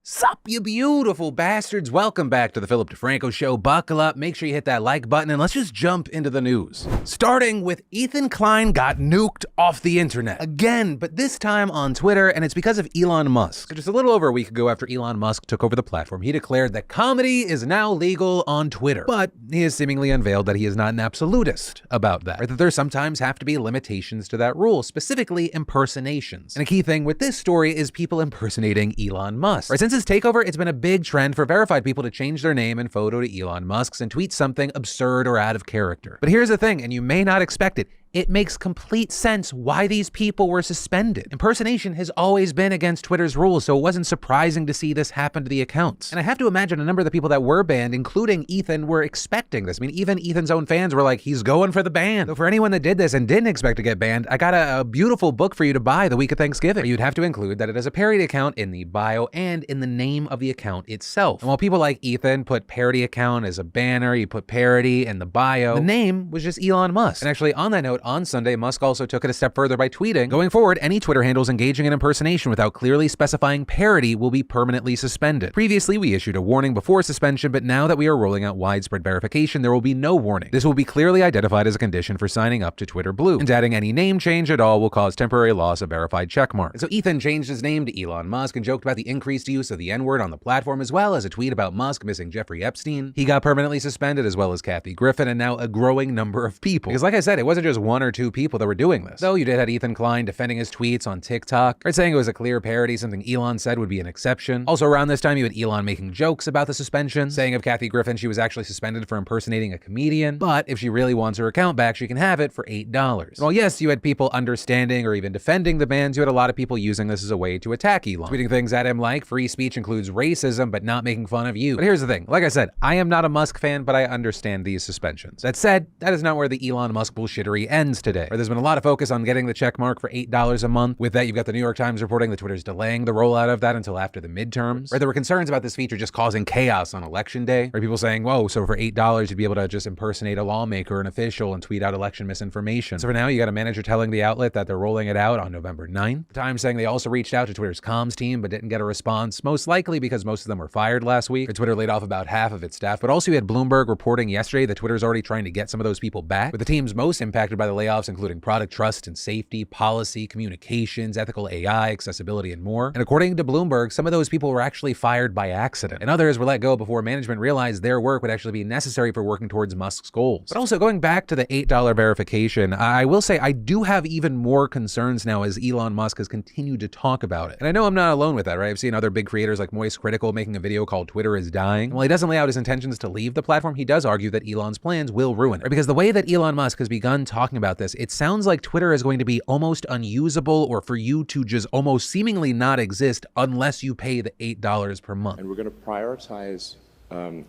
Sup, you beautiful bastards. Welcome back to the Philip DeFranco Show. Buckle up, make sure you hit that like button, and let's just jump into the news. Starting with Ethan Klein got nuked off the internet. Again, but this time on Twitter, and it's because of Elon Musk. So just a little over a week ago after Elon Musk took over the platform, he declared that comedy is now legal on Twitter. But he has seemingly unveiled that he is not an absolutist about that, or that there sometimes have to be limitations to that rule, specifically impersonations. And a key thing with this story is people impersonating Elon Musk. Right, since his takeover, it's been a big trend for verified people to change their name and photo to Elon Musk's and tweet something absurd or out of character. But here's the thing, and you may not expect it. It makes complete sense why these people were suspended. Impersonation has always been against Twitter's rules, so it wasn't surprising to see this happen to the accounts. And I have to imagine a number of the people that were banned, including Ethan, were expecting this. I mean, even Ethan's own fans were like, he's going for the ban. So for anyone that did this and didn't expect to get banned, I got a beautiful book for you to buy the week of Thanksgiving. You'd have to include that it is a parody account in the bio and in the name of the account itself. And while people like Ethan put parody account as a banner, you put parody in the bio, the name was just Elon Musk. And actually on that note, on Sunday, Musk also took it a step further by tweeting, going forward, any Twitter handles engaging in impersonation without clearly specifying parody will be permanently suspended. Previously, we issued a warning before suspension, but now that we are rolling out widespread verification, there will be no warning. This will be clearly identified as a condition for signing up to Twitter Blue, and adding any name change at all will cause temporary loss of verified checkmark. And so Ethan changed his name to Elon Musk and joked about the increased use of the N-word on the platform, as well as a tweet about Musk missing Jeffrey Epstein. He got permanently suspended, as well as Kathy Griffin, and now a growing number of people. Because like I said, it wasn't just one or two people that were doing this. Though you did have Ethan Klein defending his tweets on TikTok, or saying it was a clear parody, something Elon said would be an exception. Also around this time, you had Elon making jokes about the suspension, saying of Kathy Griffin she was actually suspended for impersonating a comedian, but if she really wants her account back, she can have it for $8. And while yes, you had people understanding or even defending the bans, you had a lot of people using this as a way to attack Elon, tweeting things at him like, free speech includes racism, but not making fun of you. But here's the thing, like I said, I am not a Musk fan, but I understand these suspensions. That said, that is not where the Elon Musk bullshittery ends today. There's been a lot of focus on getting the check mark for $8 a month. With that, you've got the New York Times reporting that Twitter's delaying the rollout of that until after the midterms. Right, there were concerns about this feature just causing chaos on election day. Right, people saying, whoa, so for $8, you'd be able to just impersonate a lawmaker, an official, and tweet out election misinformation. So for now, you got a manager telling the outlet that they're rolling it out on November 9th. The Times saying they also reached out to Twitter's comms team, but didn't get a response, most likely because most of them were fired last week. Or Twitter laid off about half of its staff. But also you had Bloomberg reporting yesterday that Twitter's already trying to get some of those people back, with the teams most impacted by the layoffs, including product trust and safety, policy, communications, ethical AI, accessibility, and more. And according to Bloomberg, some of those people were actually fired by accident, and others were let go before management realized their work would actually be necessary for working towards Musk's goals. But also going back to the $8 verification, I will say I do have even more concerns now as Elon Musk has continued to talk about it. And I know I'm not alone with that, right? I've seen other big creators like Moist Critical making a video called Twitter is Dying. And while he doesn't lay out his intentions to leave the platform, he does argue that Elon's plans will ruin it. Right? Because the way that Elon Musk has begun talking about this, it sounds like Twitter is going to be almost unusable, or for you to just almost seemingly not exist unless you pay the $8 per month. And we're going to prioritize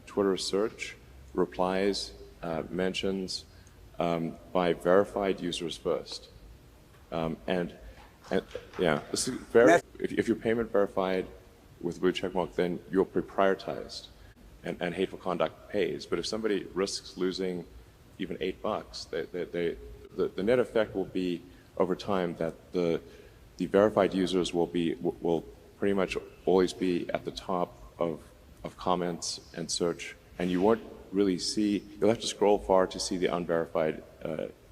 Twitter search, replies, mentions by verified users first. And yeah, this is if your payment verified with blue checkmark, then you're prioritized, and hateful conduct pays. But if somebody risks losing even $8, the net effect will be over time that the verified users will pretty much always be at the top of comments and search, and you won't really see, you'll have to scroll far to see the unverified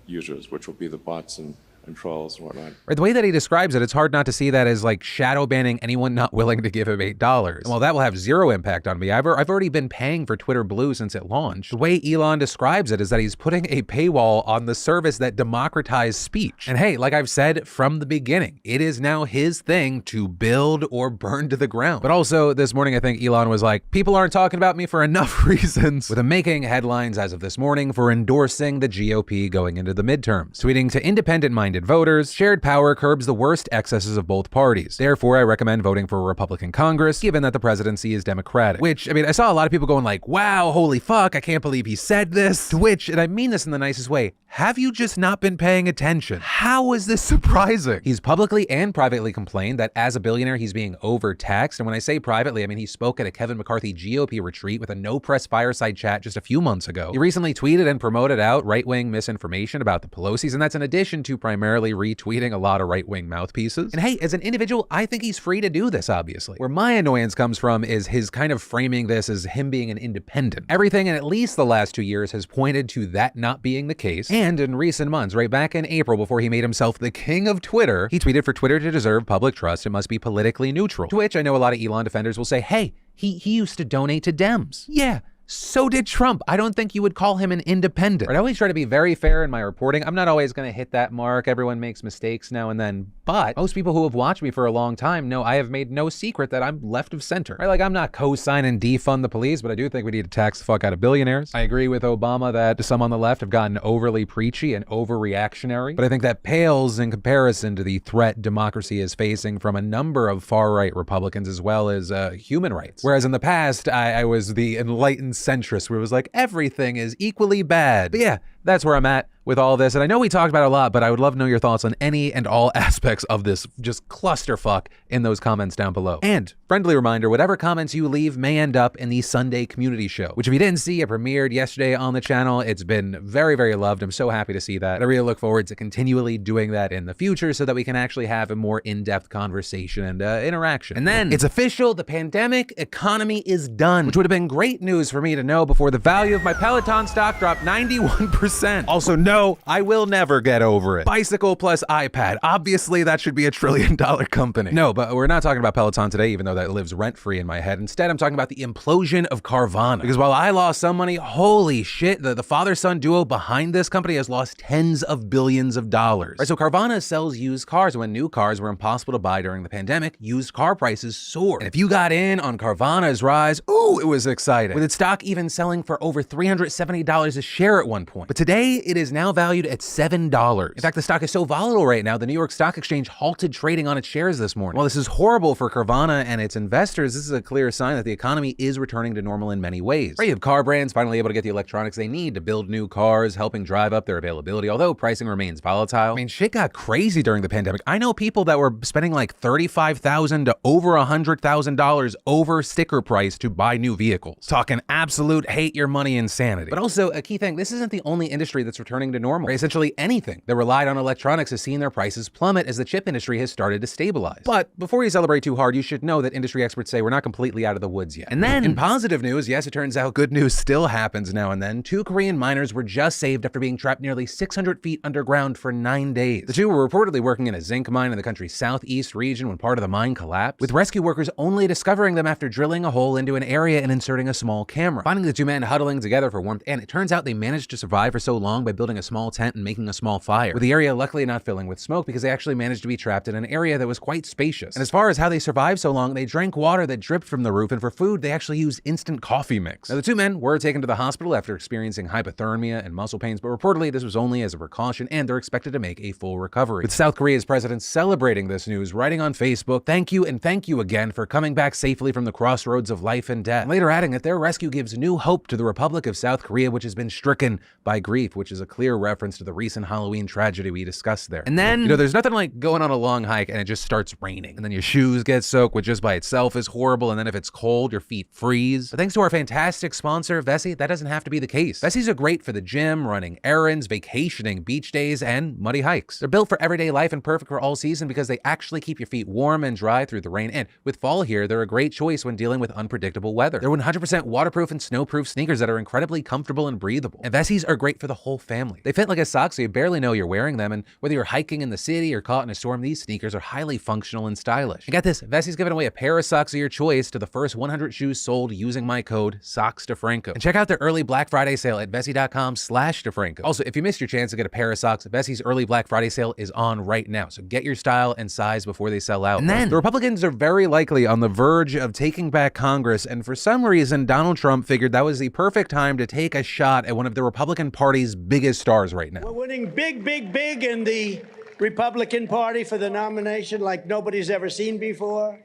users, which will be the bots and trolls and whatnot. Right, the way that he describes it, it's hard not to see that as like shadow banning anyone not willing to give him $8. And while that will have zero impact on me, I've already been paying for Twitter Blue since it launched. The way Elon describes it is that he's putting a paywall on the service that democratized speech. And hey, like I've said from the beginning, it is now his thing to build or burn to the ground. But also this morning, I think Elon was like, people aren't talking about me for enough reasons, with him making headlines as of this morning for endorsing the GOP going into the midterms. Tweeting to independent-minded voters, shared power curbs the worst excesses of both parties. Therefore, I recommend voting for a Republican Congress, given that the presidency is Democratic. Which, I mean, I saw a lot of people going like, wow, holy fuck, I can't believe he said this. To which, and I mean this in the nicest way, have you just not been paying attention? How is this surprising? He's publicly and privately complained that as a billionaire, he's being overtaxed. And when I say privately, I mean he spoke at a Kevin McCarthy GOP retreat with a no-press fireside chat just a few months ago. He recently tweeted and promoted out right-wing misinformation about the Pelosi's, and that's in addition to primarily primarily retweeting a lot of right-wing mouthpieces. And hey, as an individual, I think he's free to do this, obviously. Where my annoyance comes from is his kind of framing this as him being an independent. Everything in at least the last 2 years has pointed to that not being the case. And in recent months, right back in April, before he made himself the king of Twitter, he tweeted, "For Twitter to deserve public trust, it must be politically neutral." To which I know a lot of Elon defenders will say, hey, he used to donate to Dems. Yeah. So did Trump. I don't think you would call him an independent. I always try to be very fair in my reporting. I'm not always going to hit that mark. Everyone makes mistakes now and then. But most people who have watched me for a long time know I have made no secret that I'm left of center. Right? Like, I'm not co-signing defund the police, but I do think we need to tax the fuck out of billionaires. I agree with Obama that some on the left have gotten overly preachy and overreactionary, but I think that pales in comparison to the threat democracy is facing from a number of far-right Republicans as well as human rights. Whereas in the past, I was the enlightened centrist where it was like everything is equally bad. But yeah, that's where I'm at with all this. And I know we talked about it a lot, but I would love to know your thoughts on any and all aspects of this just clusterfuck in those comments down below. And friendly reminder, whatever comments you leave may end up in the Sunday community show, which if you didn't see, it premiered yesterday on the channel. It's been very, very loved. I'm so happy to see that. I really look forward to continually doing that in the future so that we can actually have a more in-depth conversation and interaction. And then it's official, the pandemic economy is done, which would have been great news for me to know before the value of my Peloton stock dropped 91%. Also, no, I will never get over it. Bicycle plus iPad. Obviously, that should be $1 trillion company. No, but we're not talking about Peloton today, even though that lives rent-free in my head. Instead, I'm talking about the implosion of Carvana. Because while I lost some money, holy shit, the father-son duo behind this company has lost tens of billions of dollars. Right, so Carvana sells used cars. When new cars were impossible to buy during the pandemic, used car prices soared. And if you got in on Carvana's rise, ooh, it was exciting. With its stock even selling for over $370 a share at one point. But today, it is now valued at $7. In fact, the stock is so volatile right now, the New York Stock Exchange halted trading on its shares this morning. While this is horrible for Carvana and its investors, this is a clear sign that the economy is returning to normal in many ways. Right, you have car brands finally able to get the electronics they need to build new cars, helping drive up their availability, although pricing remains volatile. I mean, shit got crazy during the pandemic. I know people that were spending like $35,000 to over $100,000 over sticker price to buy new vehicles. Talking absolute hate your money insanity. But also, a key thing, this isn't the only industry that's returning to normal. Right? Essentially anything that relied on electronics has seen their prices plummet as the chip industry has started to stabilize. But before you celebrate too hard, you should know that industry experts say we're not completely out of the woods yet. And then in positive news, yes, it turns out good news still happens now and then. 2 Korean miners were just saved after being trapped nearly 600 feet underground for 9 days. The two were reportedly working in a zinc mine in the country's southeast region when part of the mine collapsed, with rescue workers only discovering them after drilling a hole into an area and inserting a small camera. Finding the 2 men huddling together for warmth, and it turns out they managed to survive for so long by building a small tent and making a small fire, with the area luckily not filling with smoke because they actually managed to be trapped in an area that was quite spacious. And as far as how they survived so long, they drank water that dripped from the roof, and for food, they actually used instant coffee mix. Now, the 2 men were taken to the hospital after experiencing hypothermia and muscle pains, but reportedly this was only as a precaution, and they're expected to make a full recovery. With South Korea's president celebrating this news, writing on Facebook, "Thank you and thank you again for coming back safely from the crossroads of life and death." And later adding that their rescue gives new hope to the Republic of South Korea, which has been stricken by grief, which is a clear reference to the recent Halloween tragedy we discussed there. And then, you know, there's nothing like going on a long hike and it just starts raining, and then your shoes get soaked, which just by itself is horrible, and then if it's cold, your feet freeze. But thanks to our fantastic sponsor, Vessi, that doesn't have to be the case. Vessi's are great for the gym, running errands, vacationing, beach days, and muddy hikes. They're built for everyday life and perfect for all season because they actually keep your feet warm and dry through the rain, and with fall here, they're a great choice when dealing with unpredictable weather. They're 100% waterproof and snowproof sneakers that are incredibly comfortable and breathable. And Vessis are great for the whole family. They fit like a sock so you barely know you're wearing them, and whether you're hiking in the city or caught in a storm, these sneakers are highly functional and stylish. And get this, Vessi's giving away a pair of socks of your choice to the first 100 shoes sold using my code SOCKSDeFranco. And check out their early Black Friday sale at Vessi.com/DeFranco. Also, if you missed your chance to get a pair of socks, Vessi's early Black Friday sale is on right now, so get your style and size before they sell out. And then the Republicans are very likely on the verge of taking back Congress, and for some reason, Donald Trump figured that was the perfect time to take a shot at one of the Republican Party's biggest stars right now. We're winning big, big, big in the Republican Party for the nomination like nobody's ever seen before.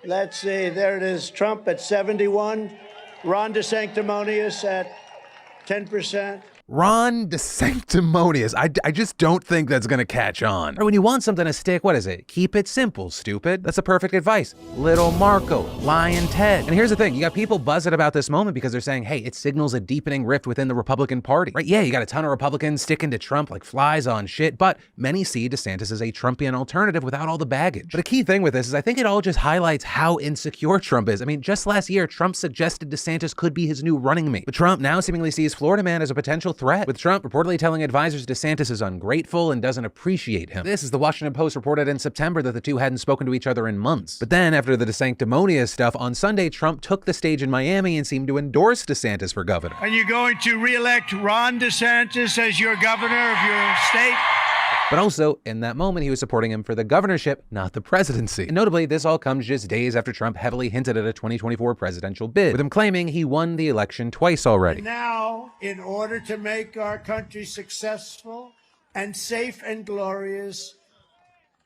Let's see, there it is, Trump at 71, Ron DeSanctimonious at 10%. Ron DeSanctimonious. I just don't think that's gonna catch on. Or when you want something to stick, what is it? Keep it simple, stupid. That's a perfect advice. Little Marco, Lion Ted. And here's the thing, you got people buzzing about this moment because they're saying, hey, it signals a deepening rift within the Republican Party. Right, yeah, you got a ton of Republicans sticking to Trump like flies on shit, but many see DeSantis as a Trumpian alternative without all the baggage. But a key thing with this is I think it all just highlights how insecure Trump is. I mean, just last year, Trump suggested DeSantis could be his new running mate. But Trump now seemingly sees Florida man as a potential threat, with Trump reportedly telling advisors DeSantis is ungrateful and doesn't appreciate him. This is the Washington Post reported in September that the two hadn't spoken to each other in months. But then after the DeSanctimonious stuff, on Sunday, Trump took the stage in Miami and seemed to endorse DeSantis for governor. Are you going to re-elect Ron DeSantis as your governor of your state? But also, in that moment, he was supporting him for the governorship, not the presidency. And notably, this all comes just days after Trump heavily hinted at a 2024 presidential bid, with him claiming he won the election twice already. Now, in order to make our country successful and safe and glorious,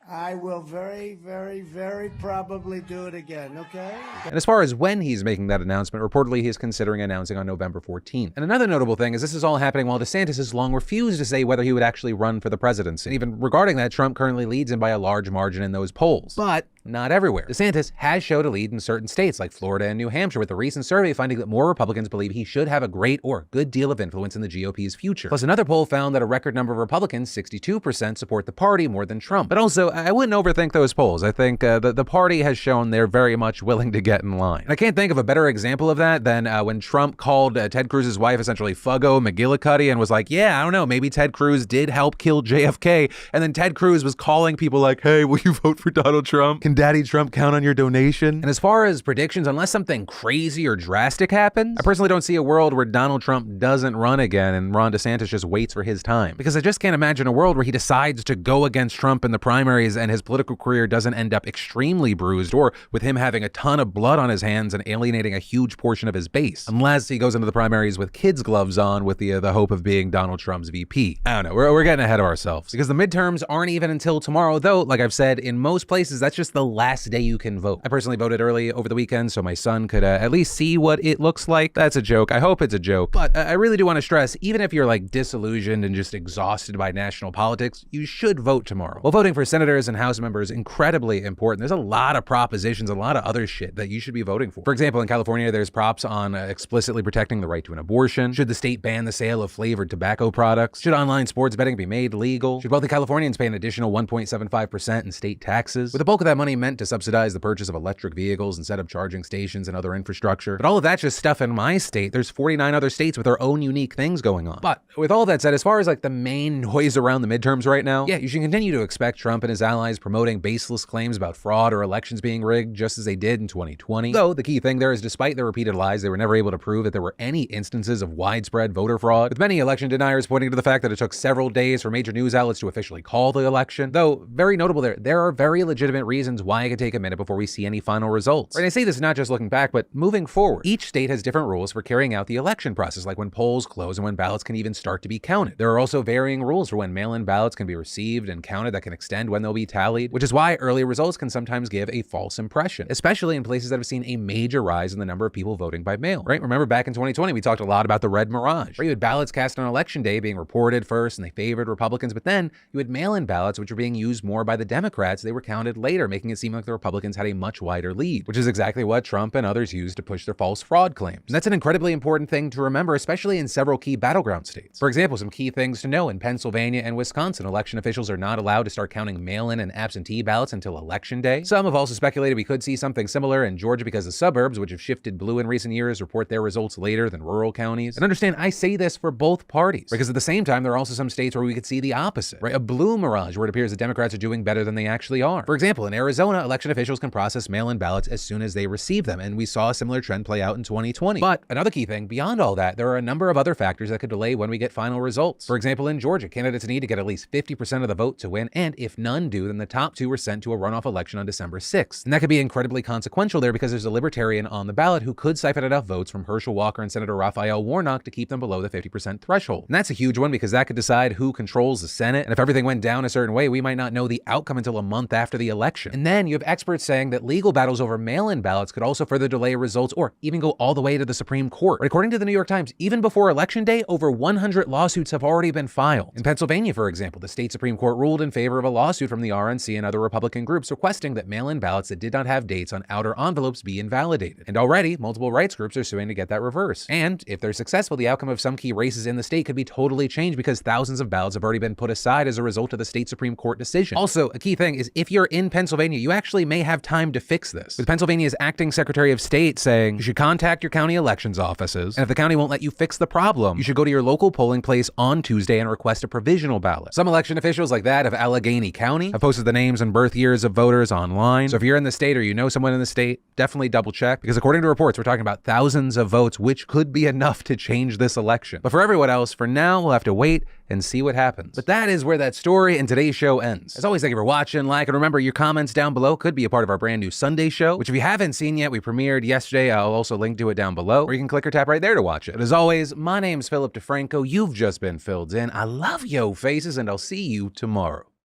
I will very, very, very probably do it again, okay? And as far as when he's making that announcement, reportedly he's considering announcing on November 14th. And another notable thing is this is all happening while DeSantis has long refused to say whether he would actually run for the presidency. And even regarding that, Trump currently leads him by a large margin in those polls. But not everywhere. DeSantis has showed a lead in certain states like Florida and New Hampshire, with a recent survey finding that more Republicans believe he should have a great or good deal of influence in the GOP's future. Plus, another poll found that a record number of Republicans, 62%, support the party more than Trump. But also, I wouldn't overthink those polls. I think the party has shown they're very much willing to get in line. And I can't think of a better example of that than when Trump called Ted Cruz's wife essentially Fuggo McGillicuddy and was like, yeah, I don't know, maybe Ted Cruz did help kill JFK. And then Ted Cruz was calling people like, hey, will you vote for Donald Trump? Can Daddy Trump count on your donation? And as far as predictions, unless something crazy or drastic happens, I personally don't see a world where Donald Trump doesn't run again and Ron DeSantis just waits for his time. Because I just can't imagine a world where he decides to go against Trump in the primaries and his political career doesn't end up extremely bruised, or with him having a ton of blood on his hands and alienating a huge portion of his base. Unless he goes into the primaries with kids' gloves on with the hope of being Donald Trump's VP. I don't know, we're getting ahead of ourselves. Because the midterms aren't even until tomorrow, though, like I've said, in most places, that's just the last day you can vote. I personally voted early over the weekend so my son could at least see what it looks like. That's a joke. I hope it's a joke. But I really do want to stress, even if you're like disillusioned and just exhausted by national politics, you should vote tomorrow. While voting for senators and House members is incredibly important, there's a lot of propositions, a lot of other shit that you should be voting for. For example, in California, there's props on explicitly protecting the right to an abortion. Should the state ban the sale of flavored tobacco products? Should online sports betting be made legal? Should wealthy Californians pay an additional 1.75% in state taxes, with the bulk of that money meant to subsidize the purchase of electric vehicles and set up charging stations and other infrastructure? But all of that's just stuff in my state. There's 49 other states with their own unique things going on. But with all that said, as far as like the main noise around the midterms right now, yeah, you should continue to expect Trump and his allies promoting baseless claims about fraud or elections being rigged, just as they did in 2020. Though the key thing there is, despite their repeated lies, they were never able to prove that there were any instances of widespread voter fraud, with many election deniers pointing to the fact that it took several days for major news outlets to officially call the election. Though, very notable there are very legitimate reasons why it could take a minute before we see any final results. Right, I say this not just looking back, but moving forward. Each state has different rules for carrying out the election process, like when polls close and when ballots can even start to be counted. There are also varying rules for when mail-in ballots can be received and counted that can extend when they'll be tallied, which is why early results can sometimes give a false impression, especially in places that have seen a major rise in the number of people voting by mail, right? Remember back in 2020, we talked a lot about the red mirage, right? You had ballots cast on election day being reported first and they favored Republicans, but then you had mail-in ballots which were being used more by the Democrats. They were counted later, making it seem like the Republicans had a much wider lead, which is exactly what Trump and others used to push their false fraud claims. And that's an incredibly important thing to remember, especially in several key battleground states. For example, some key things to know: in Pennsylvania and Wisconsin, election officials are not allowed to start counting mail-in and absentee ballots until election day. Some have also speculated we could see something similar in Georgia because the suburbs, which have shifted blue in recent years, report their results later than rural counties. And understand, I say this for both parties, because at the same time, there are also some states where we could see the opposite, right? A blue mirage where it appears that Democrats are doing better than they actually are. For example, in Arizona, election officials can process mail-in ballots as soon as they receive them, and we saw a similar trend play out in 2020. But another key thing, beyond all that, there are a number of other factors that could delay when we get final results. For example, in Georgia, candidates need to get at least 50% of the vote to win, and if none do, then the top two are sent to a runoff election on December 6th. And that could be incredibly consequential there because there's a libertarian on the ballot who could siphon enough votes from Herschel Walker and Senator Raphael Warnock to keep them below the 50% threshold. And that's a huge one because that could decide who controls the Senate, and if everything went down a certain way, we might not know the outcome until a month after the election. And then you have experts saying that legal battles over mail-in ballots could also further delay results or even go all the way to the Supreme Court. But according to the New York Times, even before Election Day, over 100 lawsuits have already been filed. In Pennsylvania, for example, the state Supreme Court ruled in favor of a lawsuit from the RNC and other Republican groups requesting that mail-in ballots that did not have dates on outer envelopes be invalidated. And already, multiple rights groups are suing to get that reversed. And if they're successful, the outcome of some key races in the state could be totally changed because thousands of ballots have already been put aside as a result of the state Supreme Court decision. Also, a key thing is if you're in Pennsylvania, you actually may have time to fix this. With Pennsylvania's acting Secretary of State saying you should contact your county elections offices, and if the county won't let you fix the problem, you should go to your local polling place on Tuesday and request a provisional ballot. Some election officials like that of Allegheny County have posted the names and birth years of voters online. So if you're in the state or you know someone in the state, definitely double check, because according to reports, we're talking about thousands of votes, which could be enough to change this election. But for everyone else, for now, we'll have to wait and see what happens. But that is where that story and today's show ends. As always, thank you for watching, like, and remember your comments down below could be a part of our brand new Sunday show, which if you haven't seen yet, we premiered yesterday. I'll also link to it down below, or you can click or tap right there to watch it. But as always, my name's Philip DeFranco. You've just been filled in. I love yo faces, and I'll see you tomorrow.